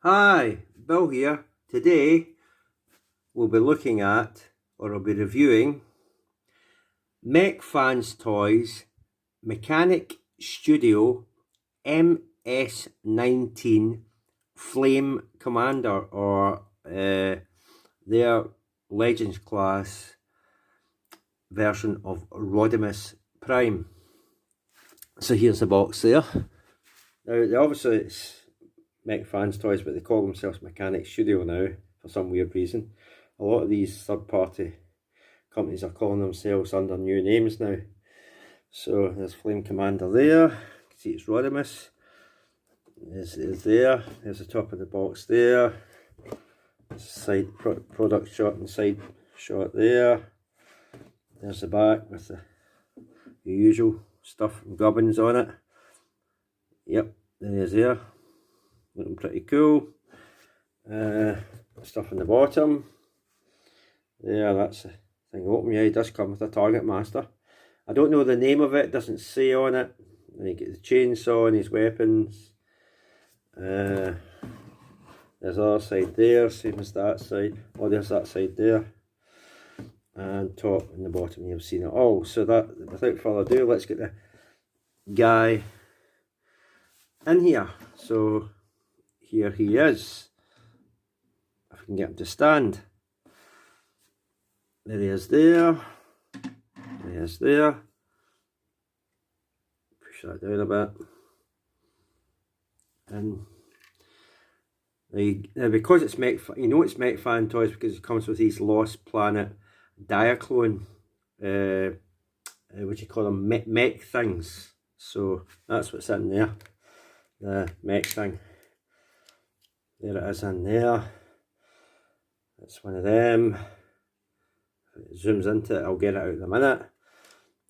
Hi, Bill here. Today we'll be looking at, or I'll be reviewing, Mech Fans Toys Mechanic Studio MS-19 Flame Commander, or their Legends class version of Rodimus Prime. So here's the box there. Now, obviously it's Mech Fans Toys, but they call themselves Mechanic Studio now for some weird reason. A lot of these third-party companies are calling themselves under new names now. So there's Flame Commander there. You can see it's Rodimus. Is there. There's the top of the box there. Side product shot and side shot there. There's the back with the usual stuff and gubbins on it. Yep, there's there. Looking pretty cool. Stuff on the bottom. There, that's the thing open. Yeah, it does come with a Target Master. I don't know the name of it, doesn't say on it. And you get the chainsaw and his weapons. There's the other side there, same as that side. Oh, there's that side there. And top and the bottom, you've seen it all. So that, without further ado, let's get the guy in here. So here he is. If we can get him to stand. There he is there. There he is there. Push that down a bit. And now because it's Mech, you know it's Mech Fan Toys because it comes with these Lost Planet Diaclone, what do you call them, mech things. So that's what's in there, the mech thing. There it is in there. That's one of them. If it zooms into it, I'll get it out in a minute.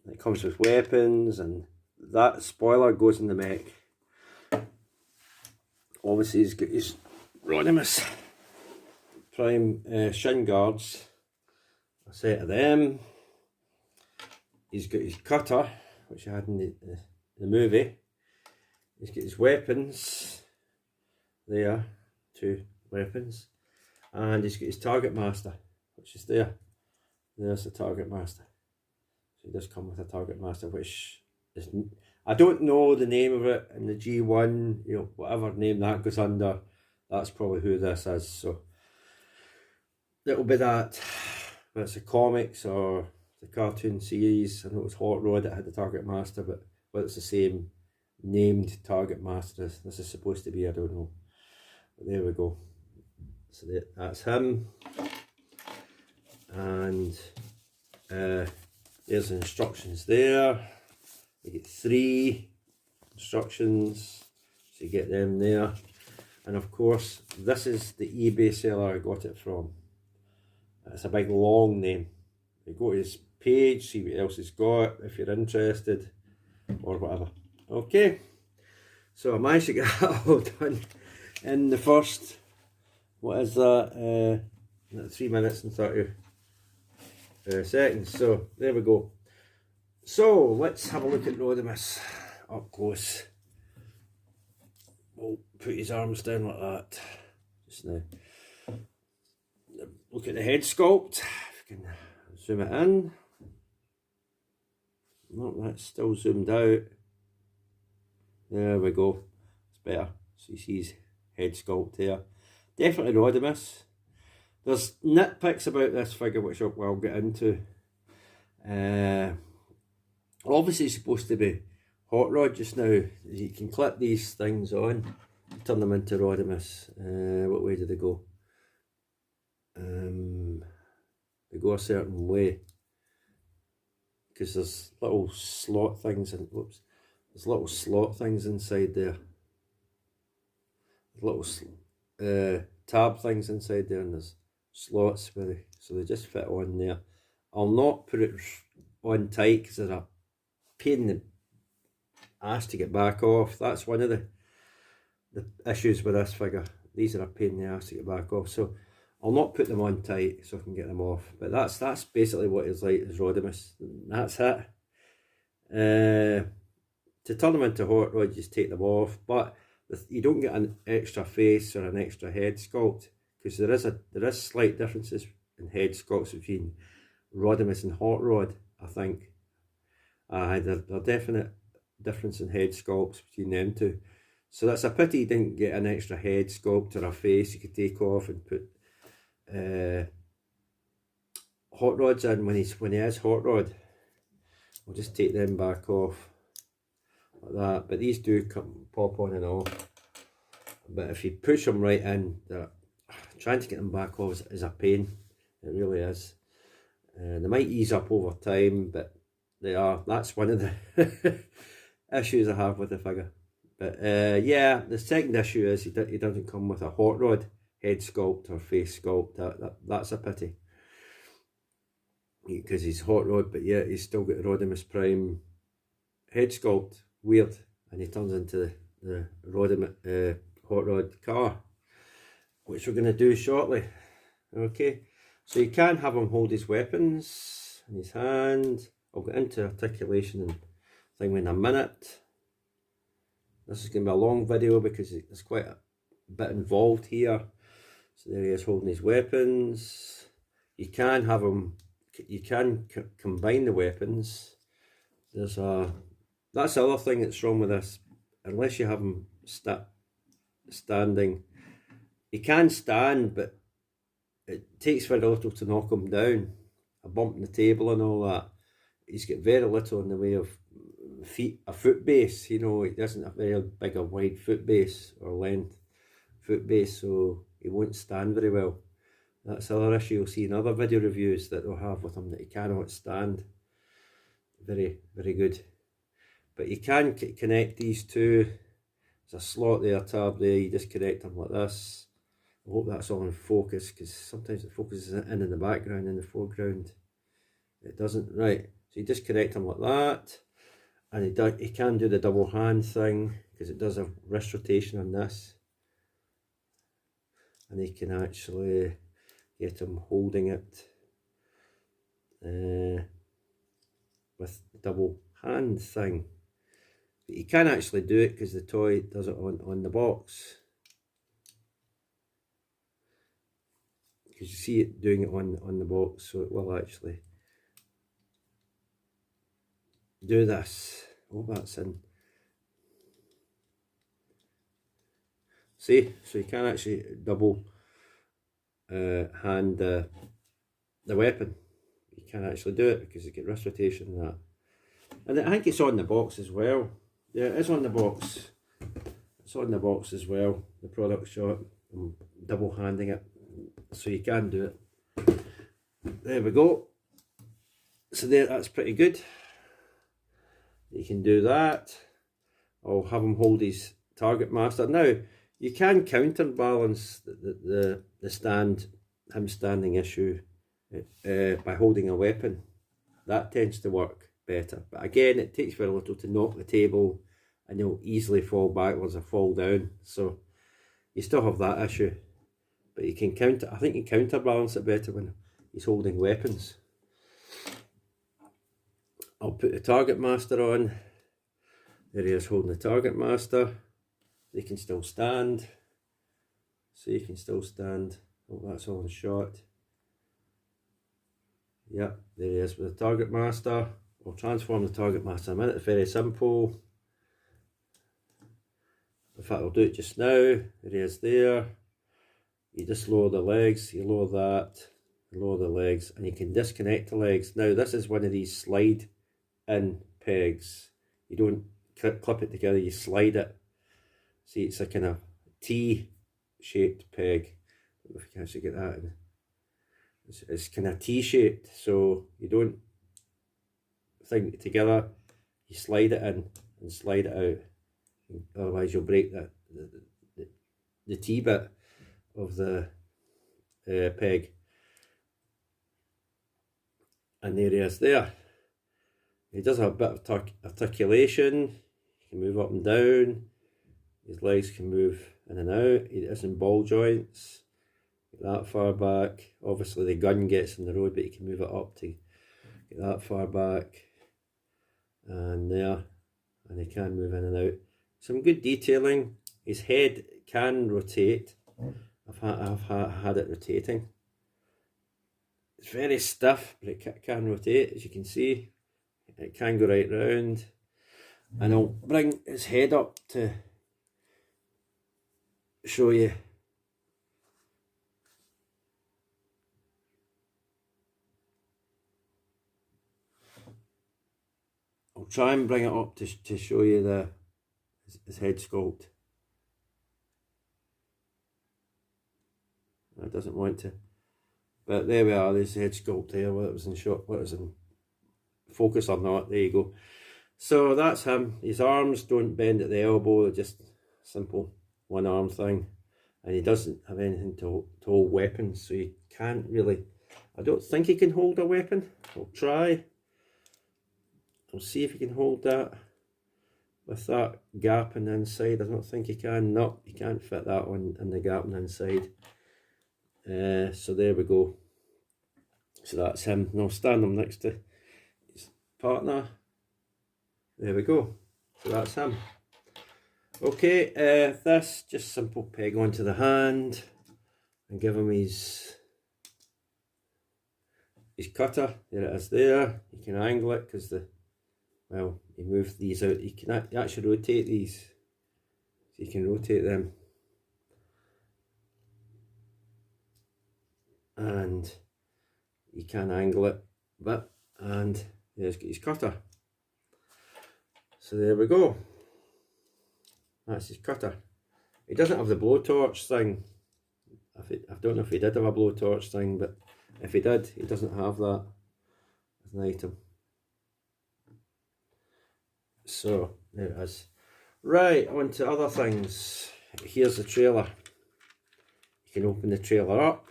It comes with weapons, and that spoiler goes in the mech. Obviously he's got his Rodimus Prime shin guards, a set of them. He's got his cutter, which I had in the movie. He's got his weapons there, 2 weapons, and he's got his Target Master, which is there. There's the Target Master. So he does come with a Target Master, which is, I don't know the name of it in the G1, you know, whatever name that goes under, that's probably who this is. So it'll be that, whether it's the comics or the cartoon series. I know it was Hot Rod that had the Target Master, but whether it's the same named Target Master as this is supposed to be, I don't know. But there we go. So that's him. And there's the instructions there. You get 3 instructions, so you get them there. And of course, this is the eBay seller I got it from. It's a big long name. You go to his page, see what else he's got if you're interested, or whatever. Okay, so I managed to get that all done in the first, what is that, 3 minutes and 30 seconds. So there we go. So let's have a look at Rodimus up close. We'll put his arms down like that just now. Look at the head sculpt. If you can zoom it in. No, that's still zoomed out. There we go. It's better. So you see his head sculpt here. Definitely Rodimus. There's nitpicks about this figure which I'll get into. Obviously it's supposed to be Hot Rod just now. You can clip these things on, turn them into Rodimus. What way do they go? They go a certain way because there's little slot things and whoops, there's little slot things inside there. There's little tab things inside there, and there's slots where so they just fit on there. I'll not put it on tight because they're a pain in the ass to get back off. That's one of the issues with this figure. These are a pain in the ass to get back off. So I'll not put them on tight so I can get them off. But that's basically what it's like as Rodimus. That's it. To turn them into Hot Rod, just take them off. But you don't get an extra face or an extra head sculpt, because there is slight differences in head sculpts between Rodimus and Hot Rod, I think. There are definite difference in head sculpts between them two. So that's a pity you didn't get an extra head sculpt or a face you could take off and put Hot Rod's in when he is Hot Rod. We'll just take them back off like that. But these do pop on and off. But if you push them right in, trying to get them back off is a pain. It really is. They might ease up over time, but that's one of the issues I have with the figure. But yeah, the second issue is he doesn't come with a Hot Rod head sculpt or face sculpt. That's a pity, because he's Hot Rod, but yet he's still got the Rodimus Prime head sculpt. Weird. And he turns into the Rodimus Hot Rod car, which we're going to do shortly. Okay, so you can have him hold his weapons in his hand. I'll get into articulation and thing in a minute. This is going to be a long video because there's quite a bit involved here. So there he is holding his weapons. You can have him, you can combine the weapons. That's the other thing that's wrong with this. Unless you have him standing, he can stand, but it takes very little to knock him down. A bump in the table and all that. He's got very little in the way of foot base. You know, he doesn't have very big or wide foot base or length foot base, so he won't stand very well. That's the other issue you'll see in other video reviews that they'll have with him, that he cannot stand. Very, very good. But you can connect these two. There's a slot there, a tab there, you just connect them like this. I hope that's all in focus, because sometimes it focuses in the background, in the foreground it doesn't. Right, so you just connect them like that, and he can do the double hand thing, because it does a wrist rotation on this, and he can actually get him holding it with the double hand thing. But you can actually do it because the toy does it on the box. Because you see it doing it on the box, so it will actually do this. Oh, that's in. See, so you can actually double hand the weapon. You can actually do it because you get wrist rotation and that. And I think it's on the box as well. Yeah, it is on the box. It's on the box as well, the product shot. I'm double handing it, so you can do it. There we go. So there, that's pretty good. You can do that. I'll have him hold his target master. Now, you can counterbalance the him standing issue by holding a weapon. That tends to work better. But again, it takes very little to knock the table and you'll easily fall backwards or fall down. So you still have that issue. But you can I think you counterbalance it better when he's holding weapons. I'll put the target master on. There he is holding the target master. They can still stand. So you can still stand. Oh, that's all in shot. Yep, there he is with the target master. We'll transform the target master in a minute. It's very simple. In fact, I'll do it just now. There he is there. You just lower the legs, you lower that, you lower the legs, and you can disconnect the legs. Now, this is one of these slide in pegs. You don't clip it together, you slide it. See, it's a kind of T-shaped peg. I don't know if you can actually get that in. It's kind of T-shaped, so you don't thing it together, you slide it in and slide it out. Otherwise you'll break the T bit of the peg. And there he is there. He does have a bit of articulation. He can move up and down. His legs can move in and out. He isn't ball joints. Get that far back. Obviously the gun gets in the road, but you can move it up to get that far back. And there. And he can move in and out. Some good detailing. his head can rotate. I've had it rotating. It's very stiff, but it can rotate, as you can see. It can go right round. And I'll bring his head up to show you. I'll try and bring it up to show you his head sculpt. It doesn't want to. But there we are, there's the head sculpt there, whether it was in shot, whether it was in focus or not, there you go. So that's him. His arms don't bend at the elbow, they're just simple one arm thing. And he doesn't have anything to hold weapons, so he can't really, I don't think he can hold a weapon. I'll try. I'll see if he can hold that with that gap on the inside. I don't think he can. No, he can't fit that one in the gap on the inside. So there we go. So that's him. Now stand him next to his partner. There we go. So that's him. Okay, this just simple peg onto the hand and give him his cutter. There it is there. You can angle it because well, you move these out. You can actually rotate these. So you can rotate them. And you can angle it a bit, and there's his cutter. So there we go. That's his cutter. He doesn't have the blowtorch thing. I don't know if he did have a blowtorch thing, but if he did, he doesn't have that as an item. So there it is. Right, on to other things. Here's the trailer. You can open the trailer up.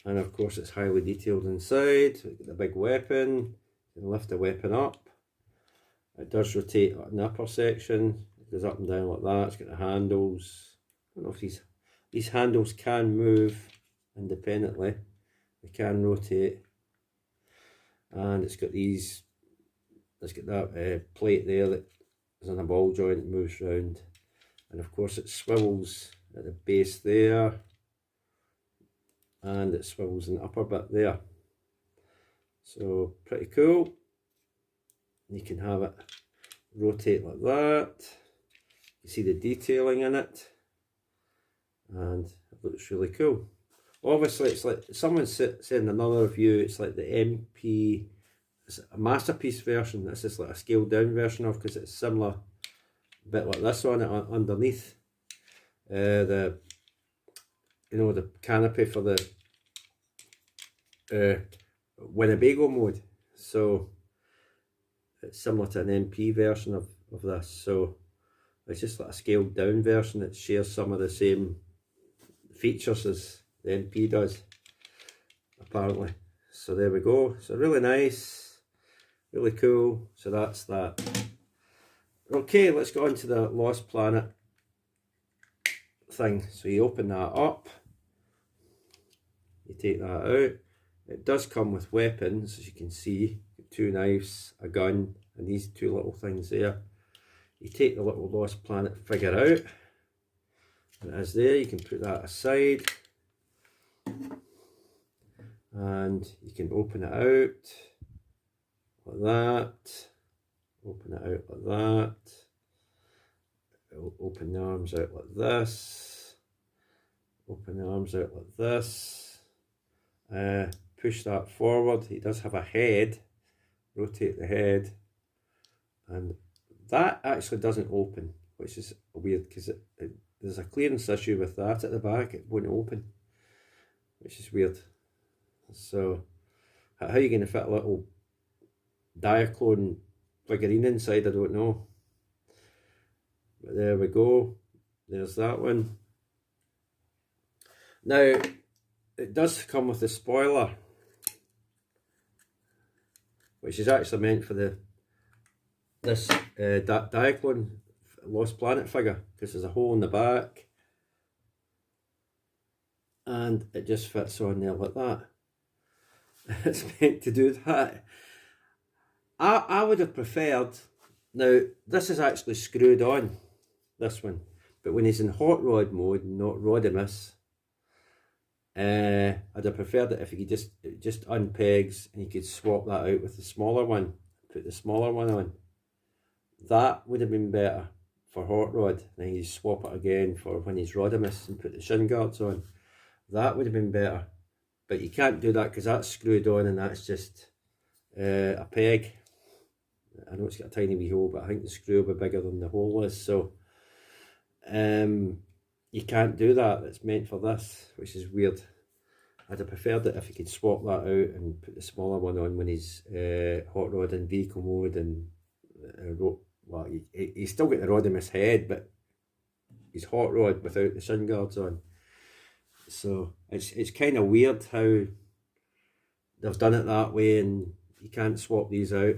And of course it's highly detailed inside. We've got the big weapon. You can lift the weapon up. It does rotate in the upper section. It goes up and down like that. It's got the handles. I don't know if these handles can move independently. They can rotate. And it's got that plate there that is on a ball joint that moves round. And of course it swivels at the base there. And it swivels in the upper bit there. So pretty cool. You can have it rotate like that. You see the detailing in it, and it looks really cool. Obviously it's like someone said in another review, it's like the MP, it's a masterpiece version. This is like a scaled down version of, because it's similar, a bit like this on it underneath. The canopy for the Winnebago mode. So it's similar to an MP version of this. So it's just like a scaled down version that shares some of the same features as the MP does, apparently. So there we go. So really nice, really cool. So that's that. Okay, let's go on to the Lost Planet thing. So you open that up, you take that out. It does come with weapons, as you can see, 2 knives, a gun, and these 2 little things there. You take the little Lost Planet figure out, and it is there. You can put that aside, and you can open it out like that, open it out like that, open the arms out like this, open the arms out like this. Push that forward. He does have a head. Rotate the head, and that actually doesn't open, which is weird, because there's a clearance issue with that at the back. It won't open, which is weird. So how are you going to fit a little Diaclone figurine inside? I don't know. But there we go. There's that one. Now it does come with a spoiler, which is actually meant for this Diaclone Lost Planet figure, because there's a hole in the back and it just fits on there like that. It's meant to do that. I would have preferred, now this is actually screwed on. this one. But when he's in hot rod mode, not Rodimus, I'd have preferred it if he could just unpegs and you could swap that out with the smaller one, put the smaller one on. That would have been better for hot rod. Then you swap it again for when he's Rodimus and put the shin guards on. That would have been better. But you can't do that because that's screwed on and that's just a peg. I know it's got a tiny wee hole, but I think the screw will be bigger than the hole is. So you can't do that. It's meant for this, which is weird. I'd have preferred it if you could swap that out and put the smaller one on when he's hot rod in vehicle mode and well, he's still got the Rodimus head, but he's hot rod without the shin guards on. So it's kind of weird how they've done it that way, and you can't swap these out.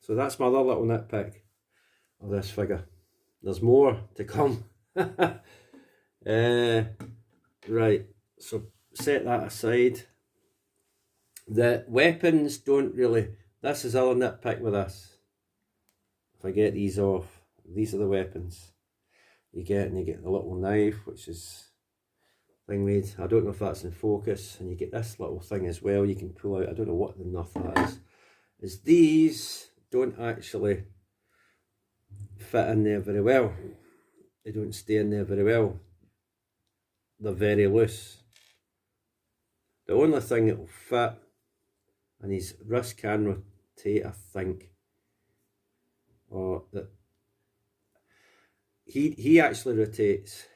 So that's my other little nitpick of this figure. There's more to come. Right, so set that aside. The weapons don't really, this is other nitpick with this. If I get these off, these are the weapons you get, and you get the little knife, which is thing made. I don't know if that's in focus, and you get this little thing as well you can pull out. I don't know what the nuff that is. These don't actually fit in there very well. They don't stay in there very well. They're very loose. The only thing that will fit, and his wrist can rotate, I think, or that he actually rotates.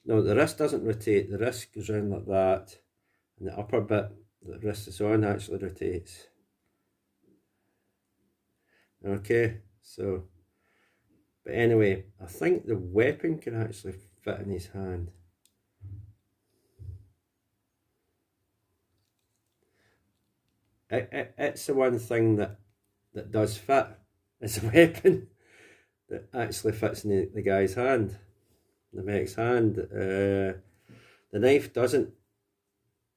No, the wrist doesn't rotate. The wrist goes around like that, and the upper bit that the wrist is on actually rotates. Okay, so, but anyway, I think the weapon can actually fit in his hand. It's the one thing that does fit. It's a weapon that actually fits in the guy's hand, the mech's hand. The knife doesn't.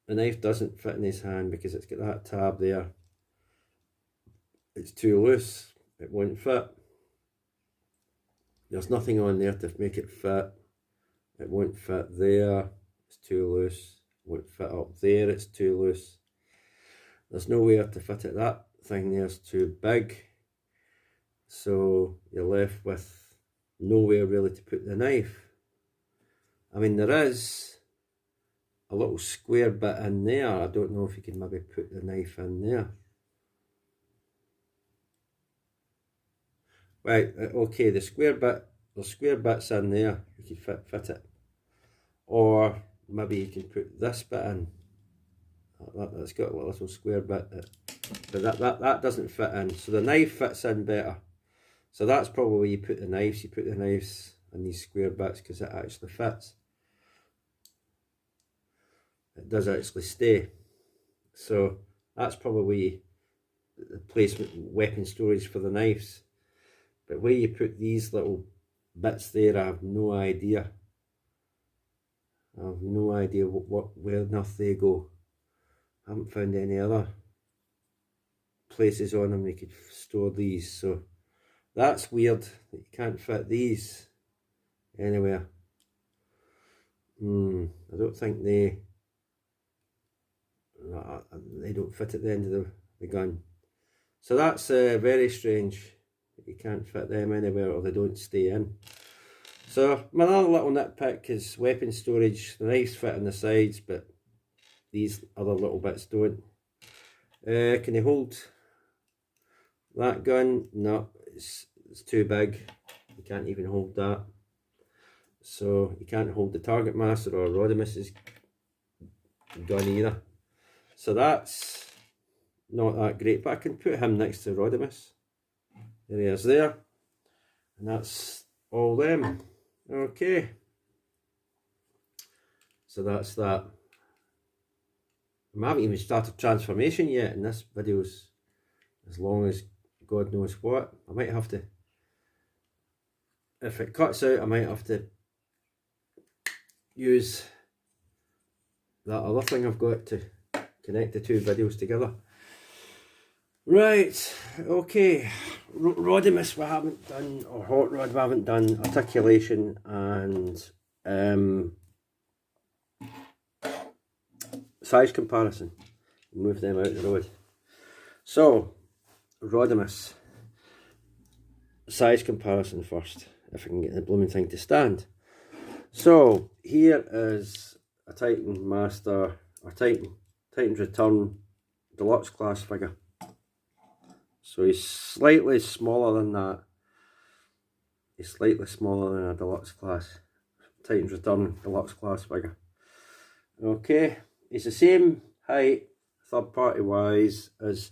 The knife doesn't fit in his hand because it's got that tab there. It's too loose. It won't fit. There's nothing on there to make it fit. It won't fit there. It's too loose. It won't fit up there. It's too loose. There's nowhere to fit it. That thing there's too big. So you're left with nowhere really to put the knife. I mean, there is a little square bit in there. I don't know if you can maybe put the knife in there. Right, okay, the square bit, there's square bits in there. You can fit it. Or maybe you can put this bit in. That's got a little square bit, but that doesn't fit in. So the knife fits in better. So that's probably where you put the knives. You put the knives in these square bits because it actually fits. It does actually stay. So that's probably the placement, weapon storage for the knives. But where you put these little bits there, I have no idea. I have no idea where enough they go. I haven't found any other places on them you could store these, so that's weird that you can't fit these anywhere. I don't think they don't fit at the end of the gun. So that's very strange that you can't fit them anywhere, or they don't stay in. So my other little nitpick is weapon storage. The knives fit on the sides, but these other little bits don't. Can they hold that gun? No, it's too big. You can't even hold that. So you can't hold the Target Master or Rodimus's gun either. So that's not that great, but I can put him next to Rodimus. There he is there. And that's all them. Okay. So that's that. I haven't even started transformation yet, and this video's as long as God knows what. I might have to, if it cuts out, I might have to use that other thing I've got to connect the two videos together. Right, okay. Rodimus we haven't done, or hot rod we haven't done, articulation and size comparison. Move them out the road. So, Rodimus. Size comparison first, if I can get the blooming thing to stand. So, here is a Titan Master, or Titan's Return Deluxe class figure. So he's slightly smaller than that. He's slightly smaller than a Deluxe class. Titan's Return Deluxe class figure. Okay, he's the same height, third party wise, as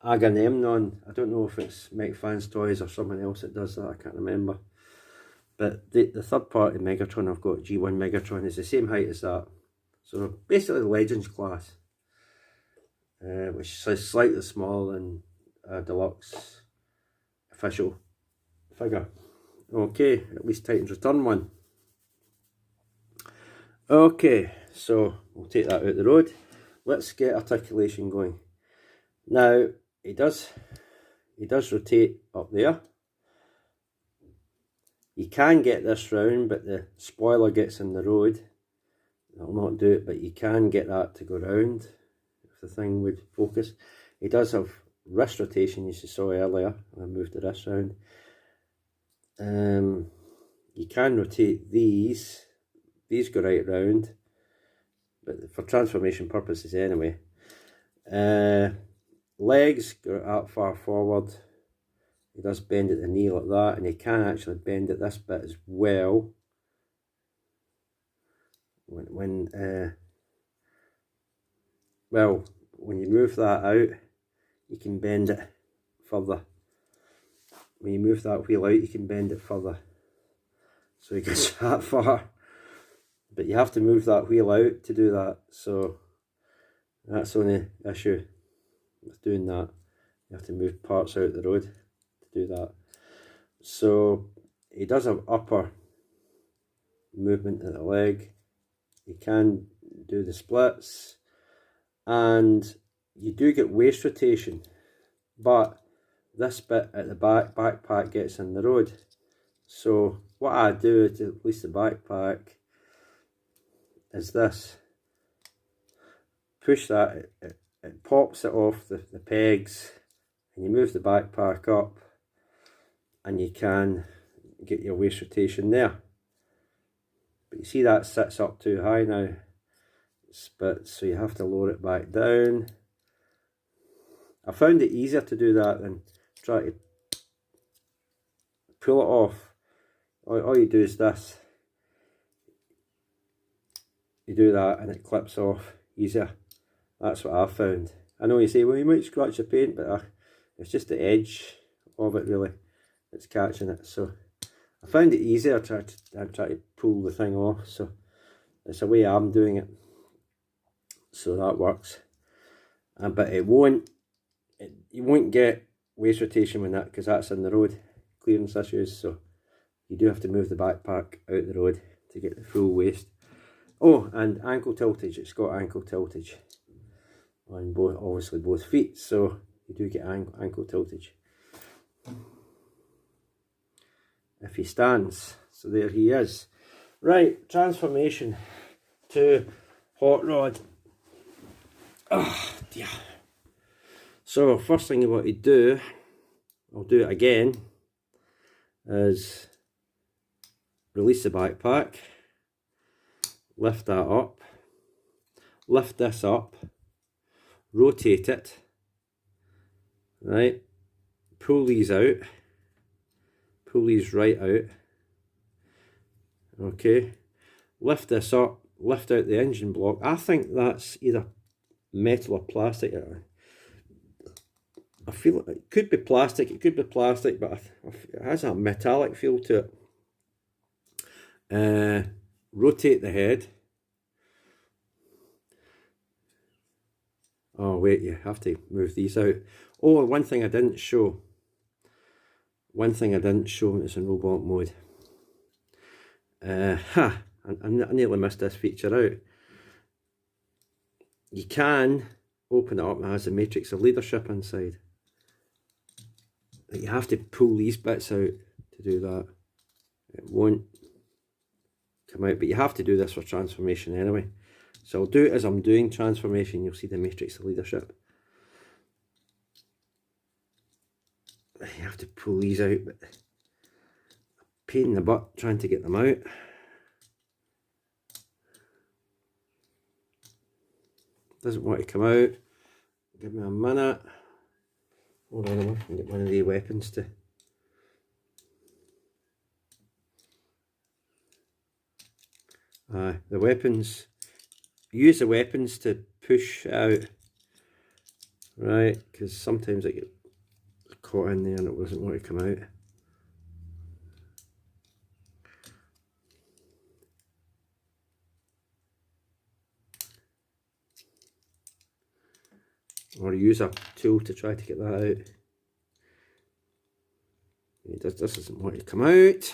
Agamemnon. I don't know if it's Mech Fans Toys or someone else that does that, I can't remember. But the third party Megatron I've got, G1 Megatron, is the same height as that. So basically Legends class, which is slightly smaller than a Deluxe official figure. Okay, at least Titan's Return one. Okay, so we'll take that out the road. Let's get articulation going. Now he does rotate up there. You can get this round, but the spoiler gets in the road. It'll not do it, but you can get that to go round if the thing would focus. He does have wrist rotation, as you saw earlier. I moved the wrist round. You can rotate these. These go right round, but for transformation purposes anyway. Legs go that far forward. He does bend at the knee like that, and he can actually bend at this bit as well. When you move that out, you can bend it further. When you move that wheel out, you can bend it further. So he gets that far. But you have to move that wheel out to do that. So that's the only issue with doing that. You have to move parts out the road to do that. So he does have upper movement at the leg. You can do the splits, and you do get waist rotation, but this bit at the backpack gets in the road. So what I do to at least the backpack is this: push that, it pops it off the pegs, and you move the backpack up, and you can get your waist rotation there. But you see that sits up too high now, so you have to lower it back down. I found it easier to do that than try to pull it off. All you do is this. You do that and it clips off easier. That's what I've found. I know you say, well, you might scratch the paint, but it's just the edge of it really that's catching it. So I found it easier try to pull the thing off. So it's the way I'm doing it. So that works. But you won't get waist rotation with that, because that's in the road, clearance issues. So you do have to move the backpack out the road to get the full waist. Oh, and ankle tiltage. It's got ankle tiltage on both, obviously both feet, so you do get ankle tiltage if he stands. So there he is. Right, transformation to hot rod. Oh dear. So first thing you want to do, I'll do it again, is release the backpack, lift that up, lift this up, rotate it, right, pull these out, pull these right out, okay, lift this up, lift out the engine block. I think that's either metal or plastic. I feel it could be plastic, but it has a metallic feel to it. Rotate the head. Oh wait, you have to move these out. Oh, one thing I didn't show. It's in robot mode. I nearly missed this feature out. You can open it up, and it has the matrix of leadership inside. you have to pull these bits out to do that. It won't come out, but you have to do this for transformation anyway. So I'll do it as I'm doing transformation. You'll see the matrix of leadership. You have to pull these out, but pain in the butt trying to get them out. Doesn't want to come out. Give me a minute. Hold on a minute, I can get one of the weapons to. The weapons. Use the weapons to push out. Right, because sometimes I get caught in there and it doesn't want to come out. Or use a tool to try to get that out. This doesn't want to come out.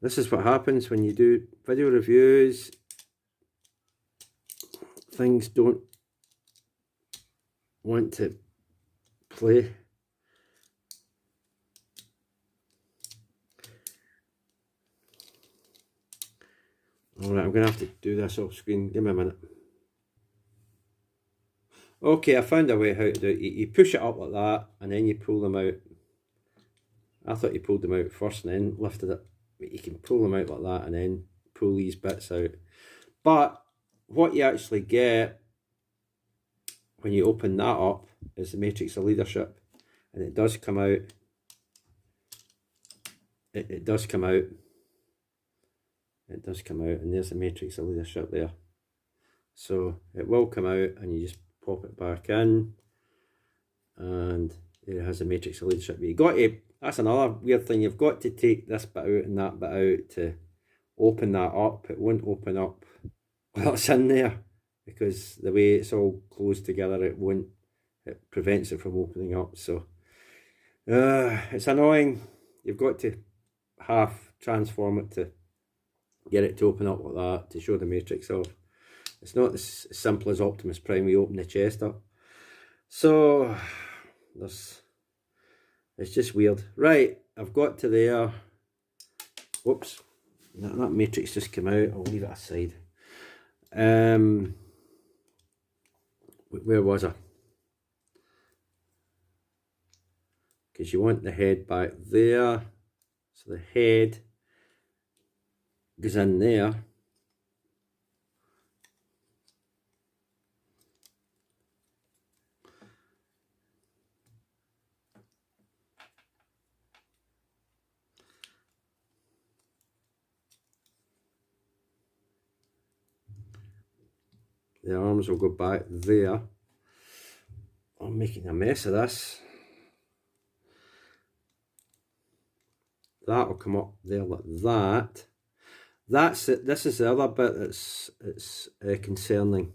This is what happens when you do video reviews. Things don't want to play. Alright, I'm going to have to do this off screen. Give me a minute. Okay, I found a way how to do it. You push it up like that and then you pull them out. I thought you pulled them out first and then lifted it. But you can pull them out like that and then pull these bits out. But what you actually get when you open that up is the matrix of leadership. And it does come out. It does come out. It does come out, and there's the matrix of leadership there. So it will come out and you just pop it back in. And it has a matrix of leadership. But you got to, that's another weird thing, you've got to take this bit out and that bit out to open that up. It won't open up while it's in there, because the way it's all closed together, it prevents it from opening up. So it's annoying. You've got to half transform it to get it to open up like that, to show the matrix off. It's not as simple as Optimus Prime. We open the chest up. So it's just weird. Right, I've got to there. Whoops, that matrix just came out. I'll leave it aside. Where was I? Because you want the head back there. So the head goes in there. The arms will go back there. I'm making a mess of this. That will come up there like that. That's it. This is the other bit that's concerning,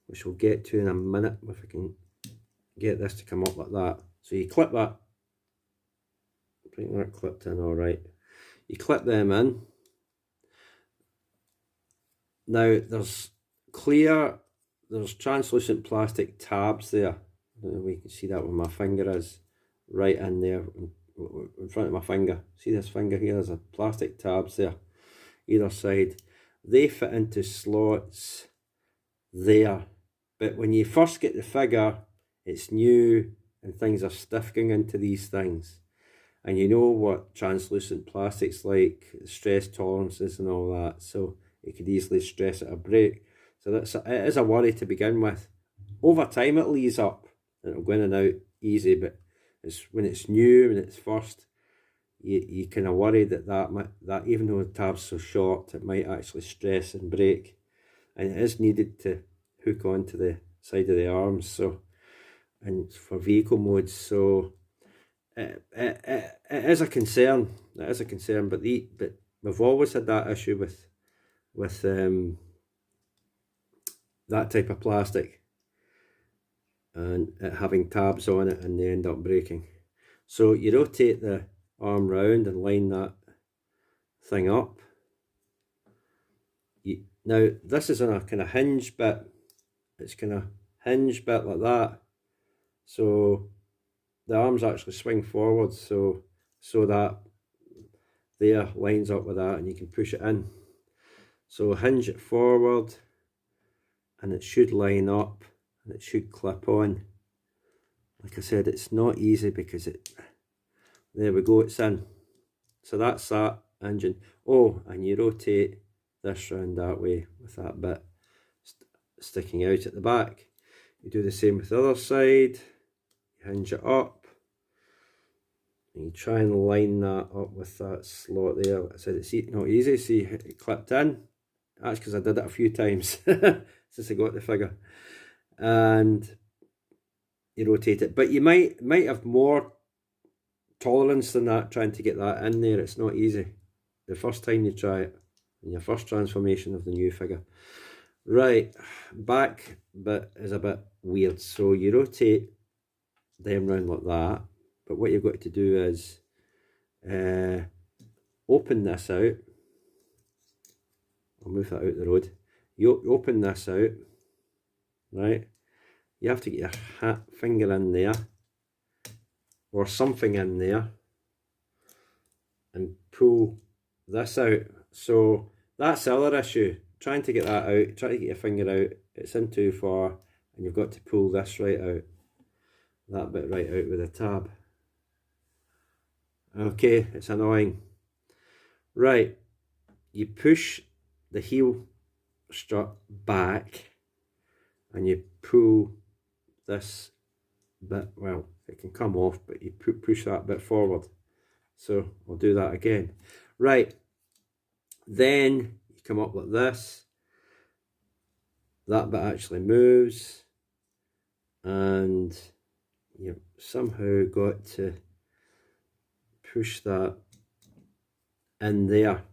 which we'll get to in a minute if I can get this to come up like that. So you clip that. I think that clipped in all right. You clip them in. Now there's translucent plastic tabs there. I don't know if you can see that where my finger is, right in there in front of my finger. See this finger here? There's a plastic tabs there either side. They fit into slots there, but when you first get the figure, it's new and things are stiff going into these things, and you know what translucent plastic's like, stress tolerances and all that, so it could easily stress it or break. So it is a worry to begin with. Over time it'll ease up and it'll go in and out easy, but when it's new, when it's first, you kind of worry that even though the tab's so short, it might actually stress and break, and it is needed to hook onto the side of the arms. So, and for vehicle modes, so it is a concern. It is a concern, but we've always had that issue with that type of plastic and it having tabs on it, and they end up breaking. So you rotate the arm round and line that thing up. Now this is on a kind of hinge bit. It's kind of hinge bit like that. So the arms actually swing forward, so that there lines up with that, and you can push it in. So hinge it forward, and it should line up, and it should clip on. Like I said, it's not easy because there we go, it's in. So that's that engine. Oh, and you rotate this round that way with that bit sticking out at the back. You do the same with the other side. You hinge it up, and you try and line that up with that slot there. Like I said, it's not easy. See, it clipped in. That's because I did it a few times since I got the figure. And you rotate it, but you might have more tolerance than that trying to get that in there. It's not easy the first time you try it in your first transformation of the new figure. Right, back bit is a bit weird, so you rotate them round like that, but what you've got to do is open this out. I'll move that out the road. You open this out, right? You have to get your finger in there, or something in there, and pull this out. So that's the other issue, trying to get that out, try to get your finger out, it's in too far, and you've got to pull this right out, that bit right out with a tab. Okay, it's annoying. Right, you push the heel strut back, and you pull this bit, well, it can come off, but you push that bit forward. So I'll do that again. Right, then you come up like this, that bit actually moves, and you've somehow got to push that in there.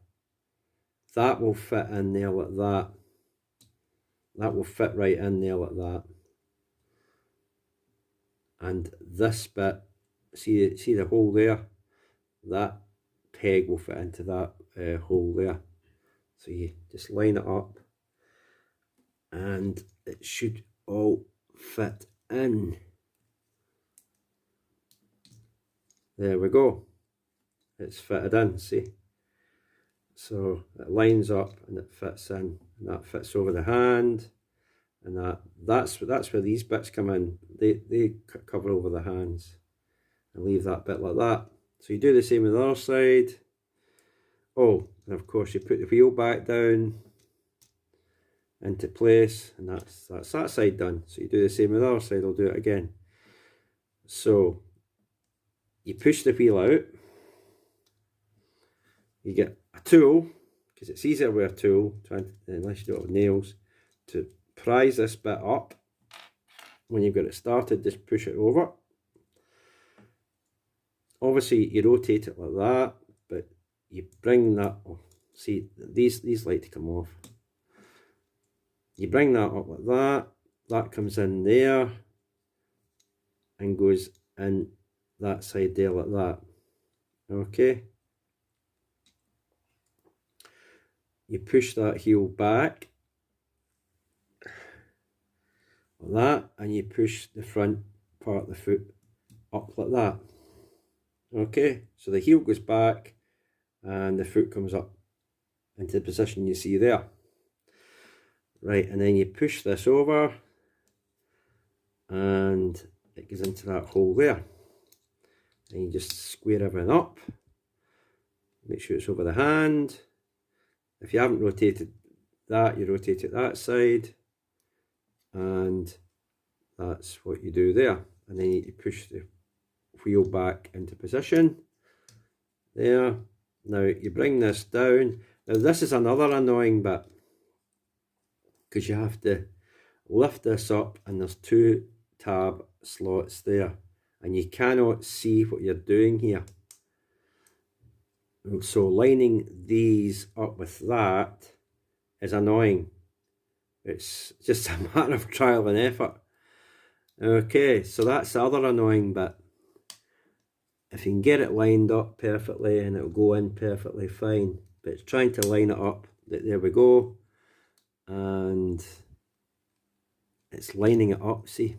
That will fit in there like that. That will fit right in there like that. And this bit, see the hole there? That peg will fit into that hole there. So you just line it up, and it should all fit in. There we go. It's fitted in, see? So it lines up and it fits in, and that fits over the hand, and that's where these bits come in. They cover over the hands and leave that bit like that. So you do the same with the other side. Oh, and of course you put the wheel back down into place, and that's that side done. So you do the same with the other side. I'll do it again. So you push the wheel out, you get a tool, because it's easier with a tool, unless you do it with nails, to prise this bit up. When you've got it started, just push it over. Obviously you rotate it like that, but you bring that, oh, see these like to come off. You bring that up like that, that comes in there and goes in that side there like that. Okay, you push that heel back like that, and you push the front part of the foot up like that. Okay, so the heel goes back and the foot comes up into the position you see there. Right, and then you push this over and it goes into that hole there. And you just square everything up, make sure it's over the hand. If you haven't rotated that, you rotate it that side, and that's what you do there. And then you push the wheel back into position there. Now you bring this down. Now this is another annoying bit, because you have to lift this up, and there's two tab slots there, and you cannot see what you're doing here. And so lining these up with that is annoying. It's just a matter of trial and effort. Okay, so that's the other annoying bit. If you can get it lined up perfectly, and it'll go in perfectly fine, but it's trying to line it up. There we go, and it's lining it up. See,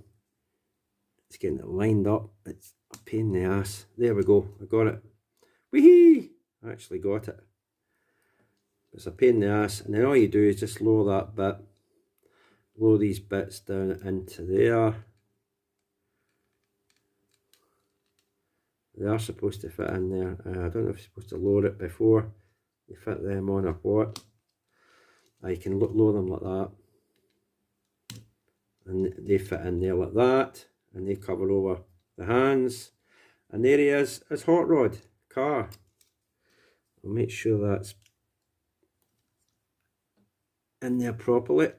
it's getting it lined up. It's a pain in the ass. There we go, I got it. Whee! I actually got it. It's a pain in the ass, and then all you do is just lower that bit, lower these bits down into there. They are supposed to fit in there. I don't know if you're supposed to lower it before you fit them on or what. You can lower them like that, and they fit in there like that, and they cover over the hands. And there he is, his hot rod car. I'll make sure that's in there properly.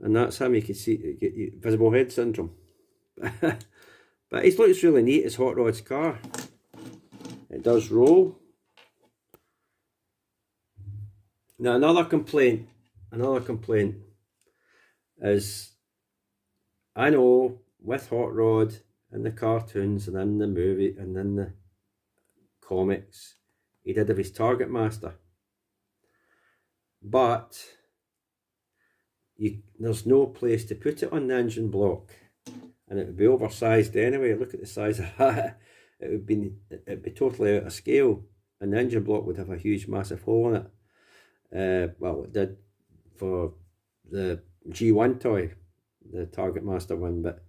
And that's him. You can see get visible head syndrome. But he looks really neat, his hot rod's car. It does roll. Now another complaint is, I know with Hot Rod in the cartoons and in the movie and in the comics, he did have his Target Master, but there's no place to put it on the engine block, and it would be oversized anyway. Look at the size of that. It'd be totally out of scale, and the engine block would have a huge massive hole in it. Well, it did for the G1 toy, the Target Master one, but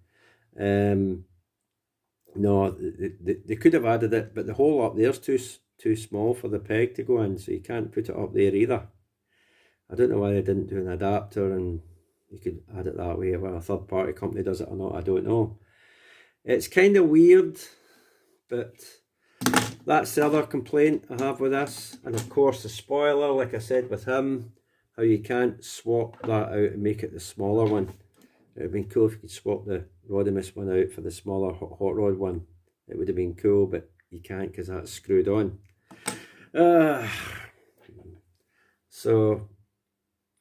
no, they could have added it, but the hole up there's too small for the peg to go in, so you can't put it up there either. I don't know why they didn't do an adapter and you could add it that way, whether a third party company does it or not, I don't know. It's kind of weird, but that's the other complaint I have with this. And of course the spoiler, like I said with him, how you can't swap that out and make it the smaller one. It would have been cool if you could swap the Rodimus one out for the smaller Hot Rod one. It would have been cool, but you can't because that's screwed on. So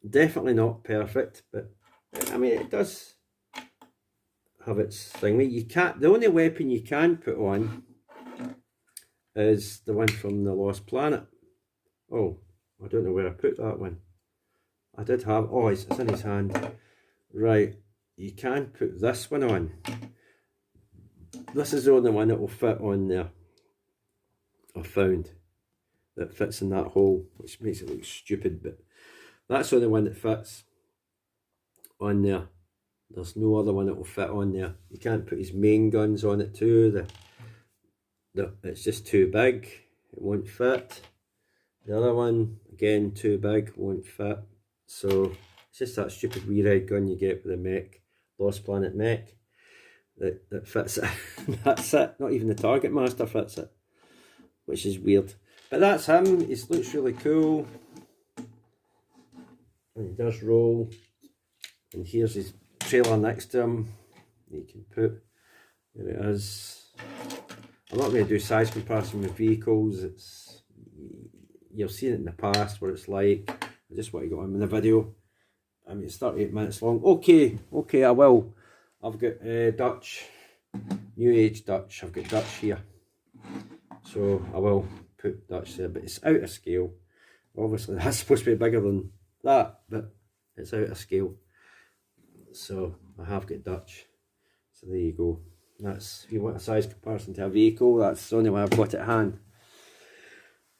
definitely not perfect, but I mean it does have its thing. You can't. The only weapon you can put on is the one from the Lost Planet. Oh, I don't know where I put that one. I did have. Oh, it's in his hand. Right, you can put this one on. This is the only one that will fit on there. I found that fits in that hole, which makes it look stupid, but that's the only one that fits on there. There's no other one that will fit on there. You can't put his main guns on it too. It's just too big. It won't fit. The other one, again, too big, won't fit. So it's just that stupid wee red gun you get with the Mech, Lost Planet Mech, that fits it. That's it. Not even the Target Master fits it, which is weird. But that's him. He looks really cool. And he does roll. And here's his trailer next to him. You can put, there it is. I'm not going to do size comparison with vehicles. You've seen it in the past what it's like. I just want to get on with the video. I mean, it's 38 minutes long. Okay, I will. I've got Dutch, New Age Dutch. I've got Dutch here. So I will put Dutch there, but it's out of scale. Obviously that's supposed to be bigger than that, but it's out of scale. So I have got Dutch. So there you go. That's, if you want a size comparison to a vehicle, that's the only one I've got at hand.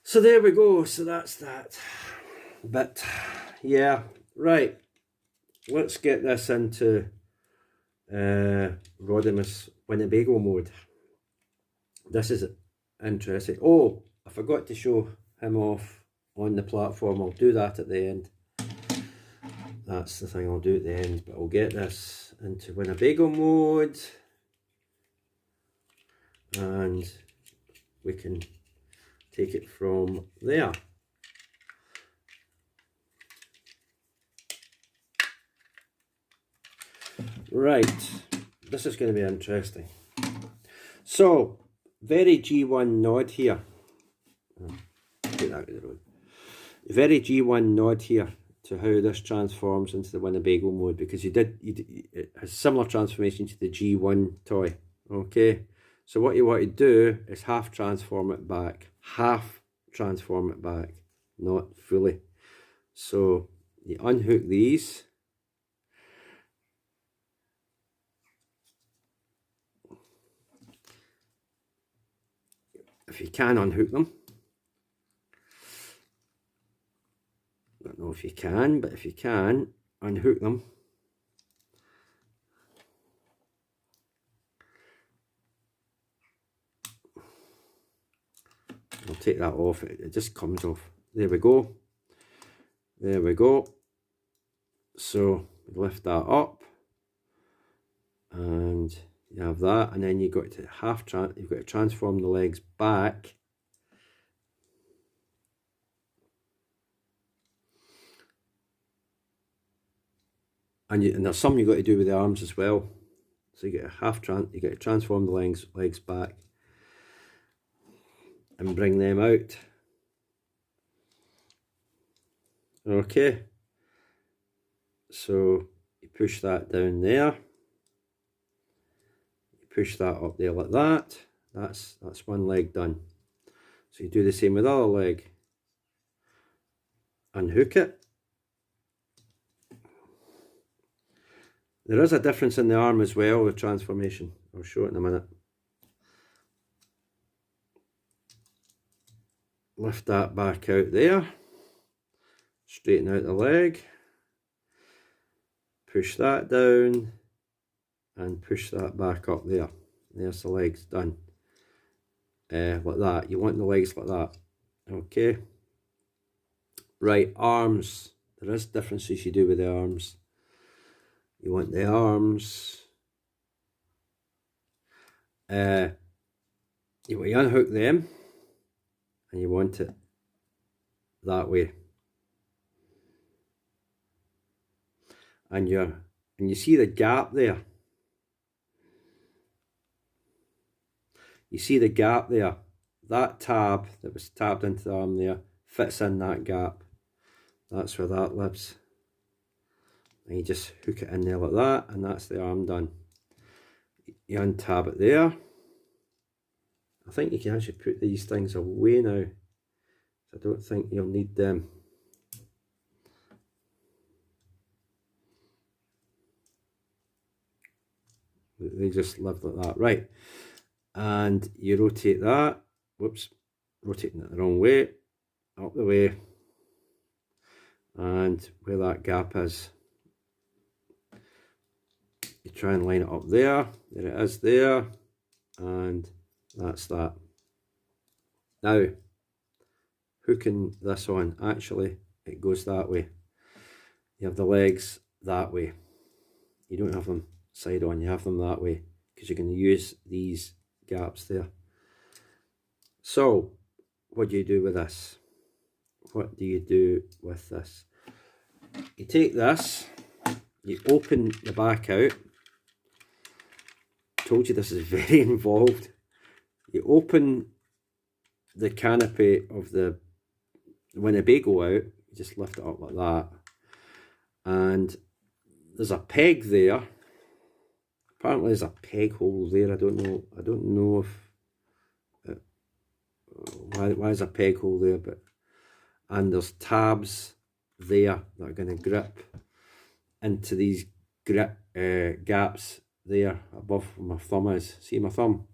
So there we go. So that's that. But yeah, right. Let's get this into Rodimus Winnebago mode. This is interesting. Oh, I forgot to show him off on the platform. I'll do that at the end. That's the thing I'll do at the end, but I'll get this into Winnebago mode and we can take it from there. Right, this is going to be interesting. So, very G1 nod here. Get that out of the road. Very G1 nod here to how this transforms into the Winnebago mode, because it has similar transformation to the G1 toy. Okay, so what you want to do is half transform it back, not fully. So you unhook these. if you can unhook them. I don't know if you can, but if you can, unhook them. I'll take that off, it just comes off. There we go. There we go. So lift that up and you have that, and then you've got to transform the legs back. And there's some you've got to do with the arms as well. So you get you get to transform the legs back and bring them out. Okay. So you push that down there. You push that up there like that. That's one leg done. So you do the same with the other leg. Unhook it. There is a difference in the arm as well, the transformation. I'll show it in a minute. Lift that back out there. Straighten out the leg. Push that down. And push that back up there. There's the legs done. Like that. You want the legs like that. Okay. Right, arms. There is differences you do with the arms. You want the arms. You unhook them. And you want it that way. And you see the gap there. You see the gap there. That tab that was tabbed into the arm there fits in that gap. That's where that lives. And you just hook it in there like that, and that's the arm done. You untab it there. I think you can actually put these things away now. I don't think you'll need them. They just live like that. Right. And you rotate that. Whoops. Rotating it the wrong way. Up the way. And where that gap is, you try and line it up there. There it is there. And that's that. Now, hooking this on, actually, it goes that way. You have the legs that way. You don't have them side on, you have them that way, because you're going to use these gaps there. So, what do you do with this? What do you do with this? You take this, you open the back out. Told you this is very involved. You open the canopy of the Winnebago out, you just lift it up like that, and there's a peg there. Apparently there's a peg hole there. I don't know if why there's a peg hole there, but and there's tabs there that are going to grip into these gaps there above where my thumb is. See my thumb?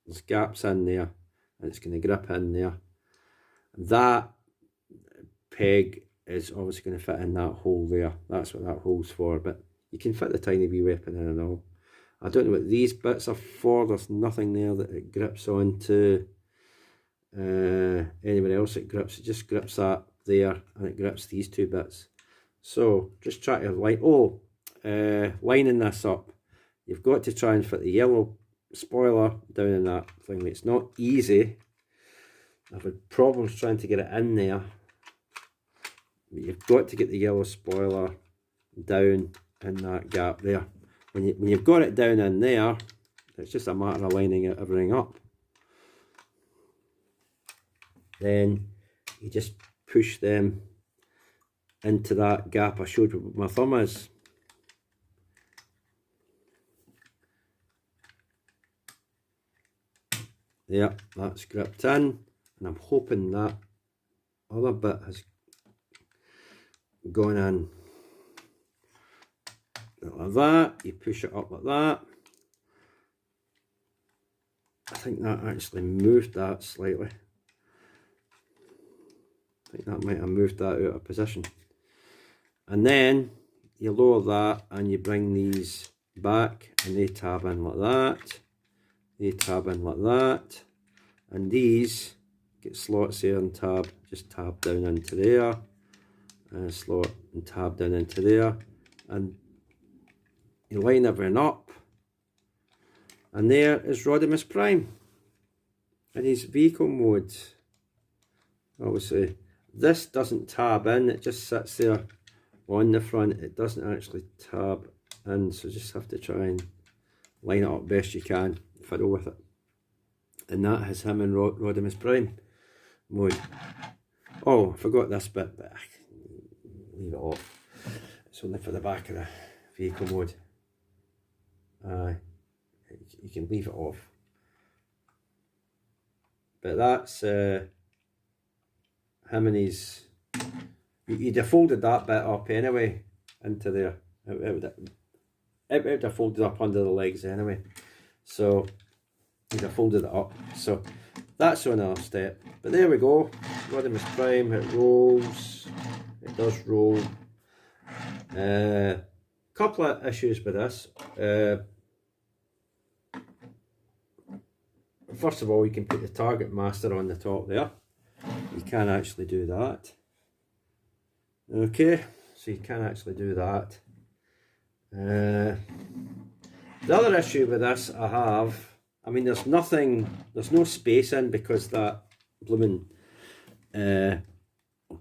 There's gaps in there, and it's going to grip in there. That peg is obviously going to fit in that hole there. That's what that hole's for, but you can fit the tiny wee weapon in and all. I don't know what these bits are for. There's nothing there that it grips onto anywhere else. It just grips that there, and it grips these two bits. So just try to lining this up. You've got to try and fit the yellow spoiler down in that thing. It's not easy. I've had problems trying to get it in there. But you've got to get the yellow spoiler down in that gap there. When you've got it down in there, it's just a matter of lining everything up. Then you just push them into that gap I showed you where my thumb is. There, that's gripped in, and I'm hoping that other bit has gone in like that. You push it up like that, I think that actually moved that slightly. I think that might have moved that out of position. And then you lower that and you bring these back and they tab in like that. They tab in like that. And these get slots here and tab, just tab down into there. And slot and tab down into there. And you line everything up. And there is Rodimus Prime in his vehicle mode. Obviously, this doesn't tab in, it just sits there on the front. It doesn't actually tab in, so just have to try and line it up best you can, fiddle with it. And that has him in Rodimus Prime mode. Oh, I forgot this bit, but I can leave it off. It's only for the back of the vehicle mode. You can leave it off. But that's him and his... You'd have folded that bit up anyway into there. It would have folded up under the legs anyway. So you'd have folded it up. So that's another step. But there we go. Rodimus Prime, it rolls. It does roll. Couple of issues with this. First of all, you can put the target master on the top there. You can actually do that. Okay, so you can actually do that. The other issue with this I mean there's no space in because that blooming, I'll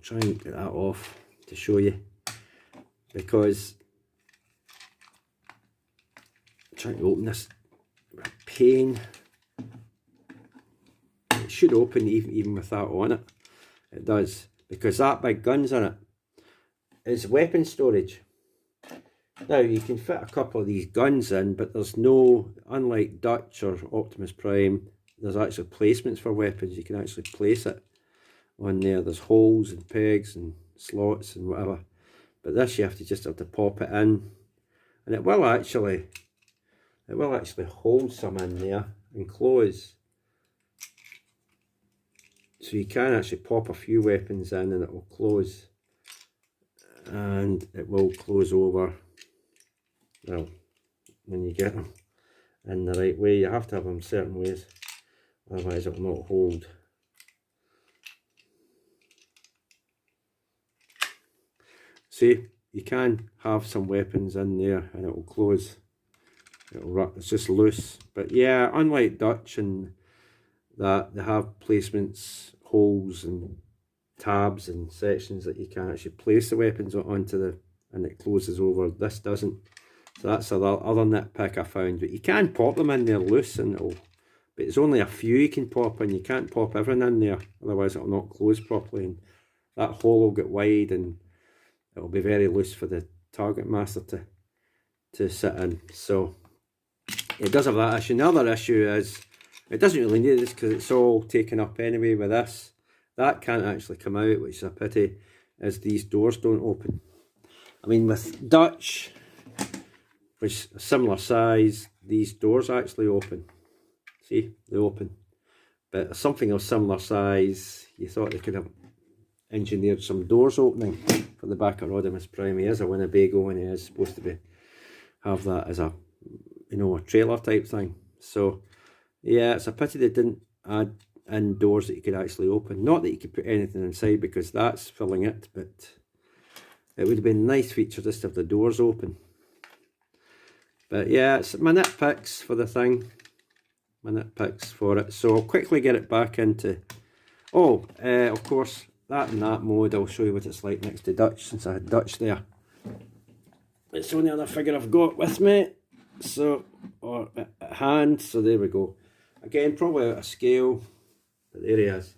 try and get that off to show you, because I'm trying to open this with pain. It should open even with that on it. It does, because that big gun's in it. It's weapon storage. Now you can fit a couple of these guns in, but there's no, unlike Dutch or Optimus Prime, there's actually placements for weapons. You can actually place it on there. There's holes and pegs and slots and whatever. But this you just have to pop it in, and it will actually hold some in there and close. So you can actually pop a few weapons in and it will close. And it will close over, well, when you get them in the right way. You have to have them certain ways, otherwise it will not hold. See, you can have some weapons in there and it will close. It's just loose. But yeah, unlike Dutch and that, they have placements, holes and tabs and sections that you can actually place the weapons onto and it closes over. This doesn't. So that's other nitpick I found. But you can pop them in there loose, and but it's only a few you can pop in. You can't pop everything in there, otherwise it'll not close properly, and that hole will get wide and it'll be very loose for the target master to sit in. So it does have that issue. The other issue is it doesn't really need this because it's all taken up anyway with this. That can't actually come out, which is a pity, as these doors don't open. I mean, with Dutch, which is a similar size, these doors actually open. See, they open. But something of similar size, you thought they could have engineered some doors opening for the back of Rodimus Prime. He is a Winnebago and he is supposed to have that as a, a trailer type thing. So, yeah, it's a pity they didn't add in doors that you could actually open. Not that you could put anything inside because that's filling it, but it would have been a nice feature just to have the doors open. But yeah, it's my nitpicks for the thing. My nitpicks for it. So I'll quickly get it back into... of course, that in that mode, I'll show you what it's like next to Dutch, since I had Dutch there. It's the only other figure I've got with me. So, or at hand, so there we go. Again, probably out of scale. But there he is.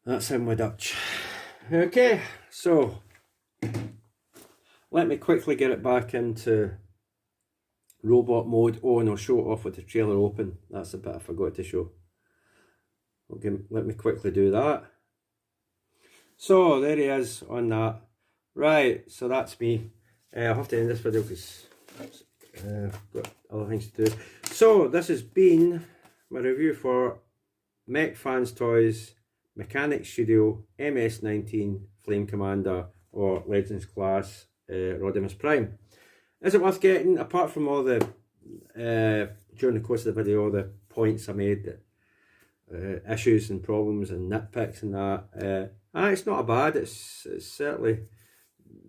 That's him with Dutch. Okay, so let me quickly get it back into robot mode. Oh, and I'll show it off with the trailer open. That's the bit I forgot to show. Okay, let me quickly do that. So there he is on that. Right, so that's me. I'll have to end this video because I've got other things to do. So this has been my review for Mech Fans Toys Mechanic Studio MS-19 Flame Commander or Legends Class Rodimus Prime. Is it worth getting? Apart from all the, during the course of the video, all the points I made, that issues and problems and nitpicks and that, it's not bad. It's certainly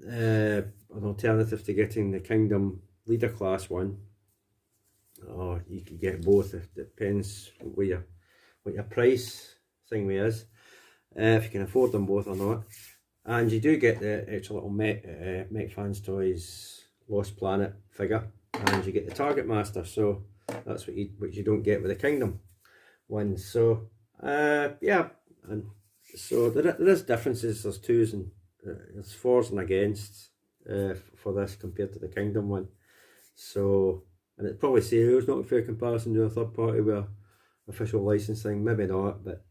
an alternative to getting the Kingdom Leader Class one. Or you could get both. It depends what your price thing is, if you can afford them both or not. And you do get the extra little Mech Fans Toys Lost Planet figure, and you get the Target Master. So that's what you don't get with the Kingdom one. So yeah, and so there is differences. There's twos and there's fours and against for this compared to the Kingdom one. So, and it'd probably say it's not a fair comparison to a third party with official licensing. Maybe not, but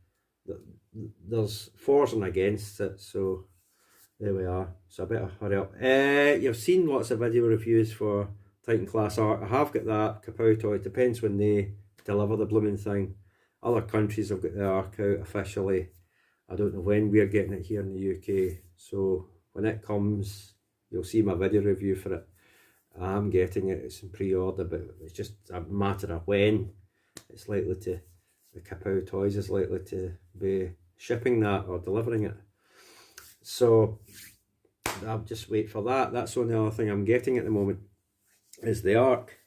there's fours and against it. So there we are. So I better hurry up. You've seen lots of video reviews for Titan Class Art. I have got that Kapow toy. It depends when they deliver the blooming thing. Other countries have got the arc out officially. I don't know when we're getting it here in the UK. So when it comes, you'll see my video review for it. I'm getting it. It's in pre-order, but it's just a matter of when it's likely to. The Kapow Toys is likely to be shipping that or delivering it. So I'll just wait for that. That's the only other thing I'm getting at the moment is the arc.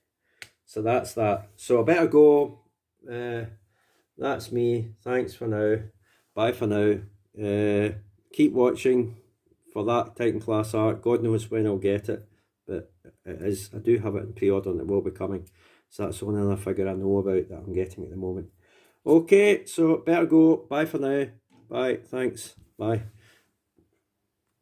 So that's that. So I better go. That's me. Thanks for now. Bye for now. Keep watching for that Titan Class Art. God knows when I'll get it, but it is. I do have it in pre-order and it will be coming. So that's the only other figure I know about that I'm getting at the moment. Okay, so better go. Bye for now. Bye. Thanks. Bye.